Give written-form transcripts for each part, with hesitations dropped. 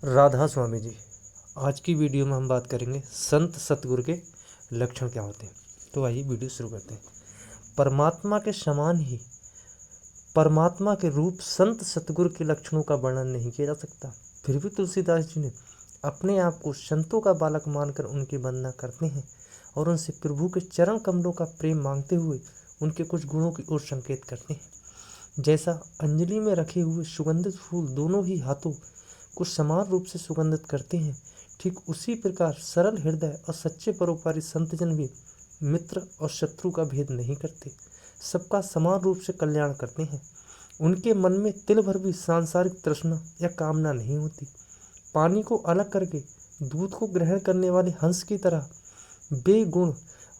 राधा स्वामी जी। आज की वीडियो में हम बात करेंगे संत सतगुरु के लक्षण क्या होते हैं। तो आइए वीडियो शुरू करते हैं। परमात्मा के समान ही परमात्मा के रूप संत सतगुरु के लक्षणों का वर्णन नहीं किया जा सकता। फिर भी तुलसीदास जी ने अपने आप को संतों का बालक मानकर उनकी वंदना करते हैं और उनसे प्रभु के चरण कमलों का प्रेम मांगते हुए उनके कुछ गुणों की ओर संकेत करते हैं। जैसा अंजलि में रखे हुए सुगंधित फूल दोनों ही हाथों को समान रूप से सुगंधित करते हैं, ठीक उसी प्रकार सरल हृदय और सच्चे परोपकारी संतजन भी मित्र और शत्रु का भेद नहीं करते, सबका समान रूप से कल्याण करते हैं। उनके मन में तिल भर भी सांसारिक तृष्णा या कामना नहीं होती। पानी को अलग करके दूध को ग्रहण करने वाले हंस की तरह बेगुण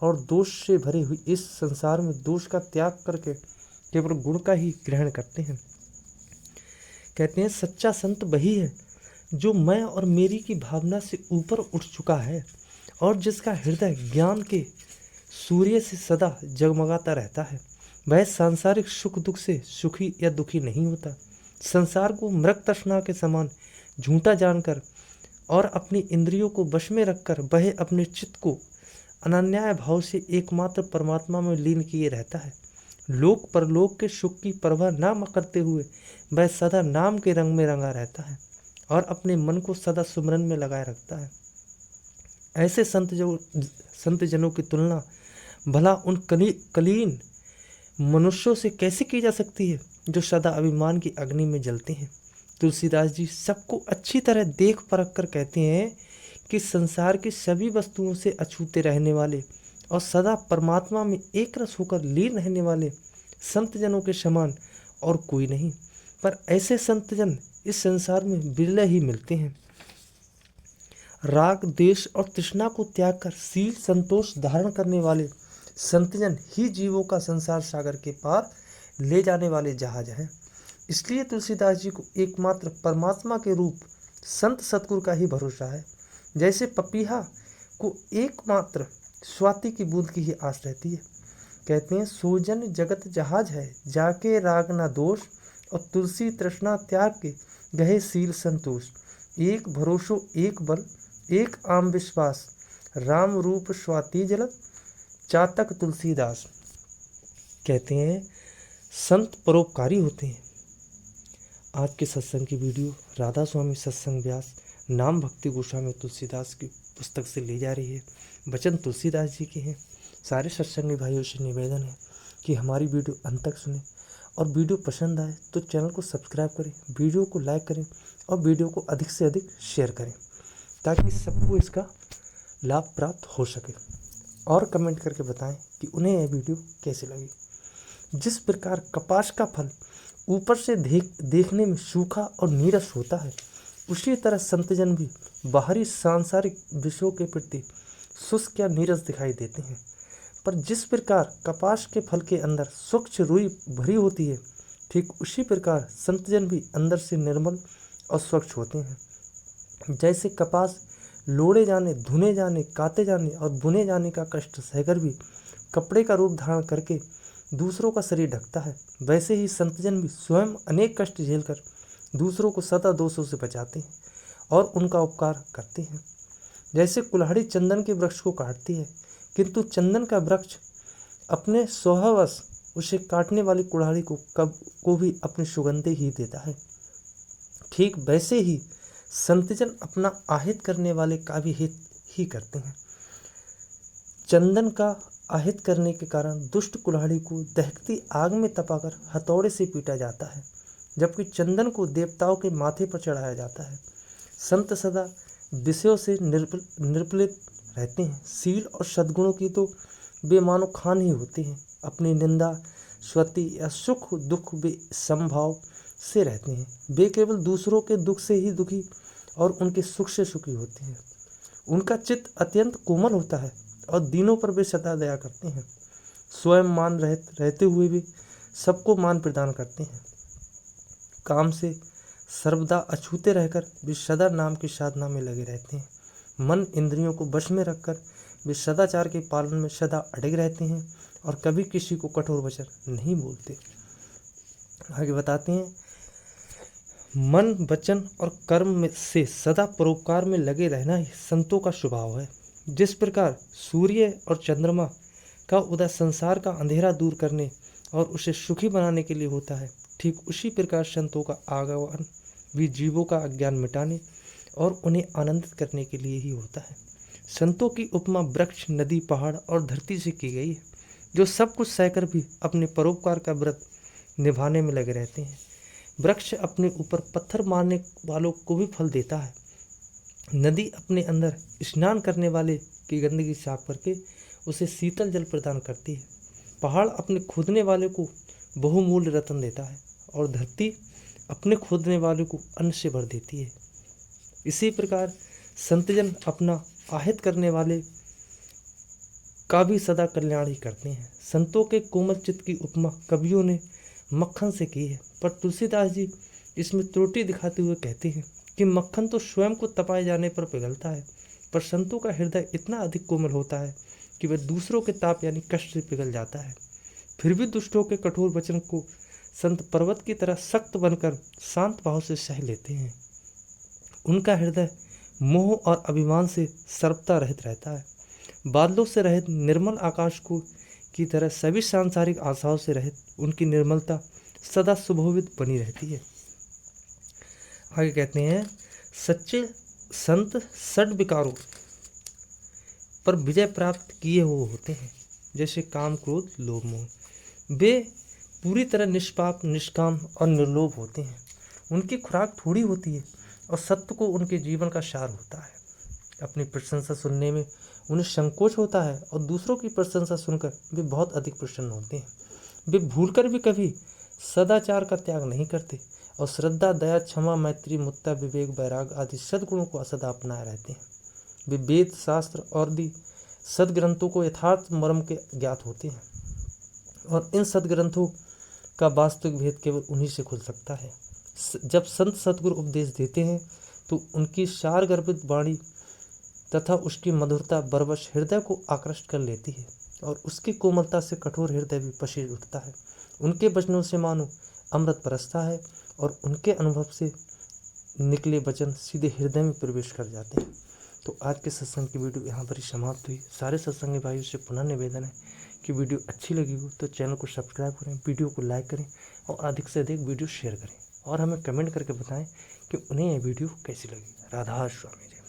और दोष से भरे हुए इस संसार में दोष का त्याग करके केवल गुण का ही ग्रहण करते हैं। कहते हैं सच्चा संत वही है जो मैं और मेरी की भावना से ऊपर उठ चुका है और जिसका हृदय ज्ञान के सूर्य से सदा जगमगाता रहता है। वह सांसारिक सुख दुख से सुखी या दुखी नहीं होता। संसार को मृग तृष्णा के समान झूठा जानकर और अपनी इंद्रियों को वश में रखकर वह अपने चित्त को अनन्याय भाव से एकमात्र परमात्मा में लीन किए रहता है। लोक परलोक के सुख की परवाह न करते हुए वह सदा नाम के रंग में रंगा रहता है और अपने मन को सदा सुमरन में लगाए रखता है। ऐसे संत जनों की तुलना भला उन कलीन मनुष्यों से कैसे की जा सकती है जो सदा अभिमान की अग्नि में जलते हैं। तुलसीदास जी सबको अच्छी तरह देख परख कर कहते हैं कि संसार की सभी वस्तुओं से अछूते रहने वाले और सदा परमात्मा में एक रस होकर लीन रहने वाले संतजनों के समान और कोई नहीं। पर ऐसे संतजन इस संसार में बिरले ही मिलते हैं। राग देश और तृष्णा को त्याग कर शील संतोष धारण करने वाले संतजन ही जीवों का संसार सागर के पार ले जाने वाले जहाज हैं। इसलिए तुलसीदास जी को एकमात्र परमात्मा के रूप संत सतगुरु का ही भरोसा है। जैसे पपीहा को एकमात्र स्वाति की बूंद की ही आस रहती है। कहते हैं सोजन जगत जहाज है जाके राग ना दोष और तुलसी तृष्णा त्याग के गहे शील संतोष। एक भरोसो एक बल एक आम विश्वास राम रूप स्वाति जल चातक तुलसीदास। कहते हैं संत परोपकारी होते हैं। आज के सत्संग की वीडियो राधा स्वामी सत्संग व्यास नाम भक्ति गोस्वामी तुलसीदास की पुस्तक से ली जा रही है। वचन तुलसीदास जी के हैं। सारे सत्संगी भाइयों से निवेदन है कि हमारी वीडियो अंत तक सुने और वीडियो पसंद आए तो चैनल को सब्सक्राइब करें, वीडियो को लाइक करें और वीडियो को अधिक से अधिक शेयर करें ताकि सबको इसका लाभ प्राप्त हो सके। और कमेंट करके बताएं कि उन्हें यह वीडियो कैसी लगी। जिस प्रकार कपास का फल ऊपर से देखने में सूखा और नीरस होता है, उसी तरह संतजन भी बाहरी सांसारिक विषयों के प्रति शुष्क या नीरस दिखाई देते हैं। पर जिस प्रकार कपास के फल के अंदर स्वच्छ रुई भरी होती है, ठीक उसी प्रकार संतजन भी अंदर से निर्मल और स्वच्छ होते हैं। जैसे कपास लोड़े जाने, धुने जाने, काते जाने और बुने जाने का कष्ट सहकर भी कपड़े का रूप धारण करके दूसरों का शरीर ढकता है, वैसे ही संतजन भी स्वयं अनेक कष्ट झेलकर दूसरों को सदा दोषों से बचाते हैं और उनका उपकार करते हैं। जैसे कुल्हाड़ी चंदन के वृक्ष को काटती है, किंतु चंदन का वृक्ष अपने स्वभाववश उसे काटने वाली कुल्हाड़ी को भी अपनी सुगंधे ही देता है, ठीक वैसे ही संतजन अपना आहित करने वाले का भी हित ही करते हैं। चंदन का आहित करने के कारण दुष्ट कुल्हाड़ी को दहकती आग में तपाकर हथौड़े से पीटा जाता है, जबकि चंदन को देवताओं के माथे पर चढ़ाया जाता है। संत सदा विषयों से निर्पलित रहते हैं। शील और सद्गुणों की तो बेमानो खान ही होते हैं। अपनी निंदा स्वति या सुख दुख वे समभाव से रहते हैं। वे केवल दूसरों के दुख से ही दुखी और उनके सुख से सुखी होते हैं। उनका चित्त अत्यंत कोमल होता है और दीनों पर वे सदा दया करते हैं। स्वयं मान रहते हुए भी सबको मान प्रदान करते हैं। काम से सर्वदा अछूते रहकर वे सदा नाम की साधना में लगे रहते हैं। मन इंद्रियों को वश में रखकर वे सदाचार के पालन में सदा अड़िग रहते हैं और कभी किसी को कठोर वचन नहीं बोलते। आगे बताते हैं मन, वचन और कर्म में से सदा परोपकार में लगे रहना ही संतों का स्वभाव है। जिस प्रकार सूर्य और चंद्रमा का उदय संसार का अंधेरा दूर करने और उसे सुखी बनाने के लिए होता है, ठीक उसी प्रकार संतों का आगमन भी जीवों का अज्ञान मिटाने और उन्हें आनंदित करने के लिए ही होता है। संतों की उपमा वृक्ष, नदी, पहाड़ और धरती से की गई है, जो सब कुछ सहकर भी अपने परोपकार का व्रत निभाने में लगे रहते हैं। वृक्ष अपने ऊपर पत्थर मारने वालों को भी फल देता है। नदी अपने अंदर स्नान करने वाले की गंदगी साफ करके उसे शीतल जल प्रदान करती है। पहाड़ अपने खोदने वाले को बहुमूल्य रत्न देता है और धरती अपने खोदने वाले को अन्न से भर देती है। इसी प्रकार संतजन अपना आहित करने वाले का भी सदा कल्याण ही करते हैं। संतों के कोमल चित्त की उपमा कवियों ने मक्खन से की है, पर तुलसीदास जी इसमें त्रुटि दिखाते हुए कहते हैं कि मक्खन तो स्वयं को तपाए जाने पर पिघलता है, पर संतों का हृदय इतना अधिक कोमल होता है कि वह दूसरों के ताप यानी कष्ट से पिघल जाता है। फिर भी दुष्टों के कठोर वचन को संत पर्वत की तरह सख्त बनकर शांत भाव से सह लेते हैं। उनका हृदय मोह और अभिमान से सर्वथा रहित रहता है। बादलों से रहित निर्मल आकाश को की तरह सभी सांसारिक आशाओं से रहित उनकी निर्मलता सदा सुभोभित बनी रहती है। आगे कहते हैं, सच्चे संत षड विकारों पर विजय प्राप्त किए हुए होते हैं, जैसे काम, क्रोध, लोभ, मोह। वे पूरी तरह निष्पाप, निष्काम और निर्लोभ होते हैं। उनकी खुराक थोड़ी होती है और सत्य को उनके जीवन का सार होता है। अपनी प्रशंसा सुनने में उन्हें संकोच होता है और दूसरों की प्रशंसा सुनकर वे बहुत अधिक प्रसन्न होते हैं। वे भूलकर भी कभी सदाचार का त्याग नहीं करते और श्रद्धा, दया, क्षमा, मैत्री, मुक्ता, विवेक, वैराग आदि सद्गुणों को सदा अपनाए रहते हैं। वे वेद, शास्त्र और भी सदग्रंथों को यथार्थ मर्म के ज्ञात होते हैं और इन सदग्रंथों का वास्तविक भेद केवल उन्हीं से खुल सकता है। जब संत सद्गुरु उपदेश देते हैं तो उनकी सार गर्भित वाणी तथा उसकी मधुरता बरबस हृदय को आकृष्ट कर लेती है और उसकी कोमलता से कठोर हृदय भी पसीज उठता है। उनके वचनों से मानो अमृत बरसता है और उनके अनुभव से निकले वचन सीधे हृदय में प्रवेश कर जाते हैं। तो आज के सत्संग की वीडियो यहाँ पर ही समाप्त हुई। सारे सत्संगी भाइयों से पुनः निवेदन है कि वीडियो अच्छी लगी हो तो चैनल को सब्सक्राइब करें, वीडियो को लाइक करें और अधिक से अधिक वीडियो शेयर करें और हमें कमेंट करके बताएं कि उन्हें यह वीडियो कैसी लगी। राधा स्वामी।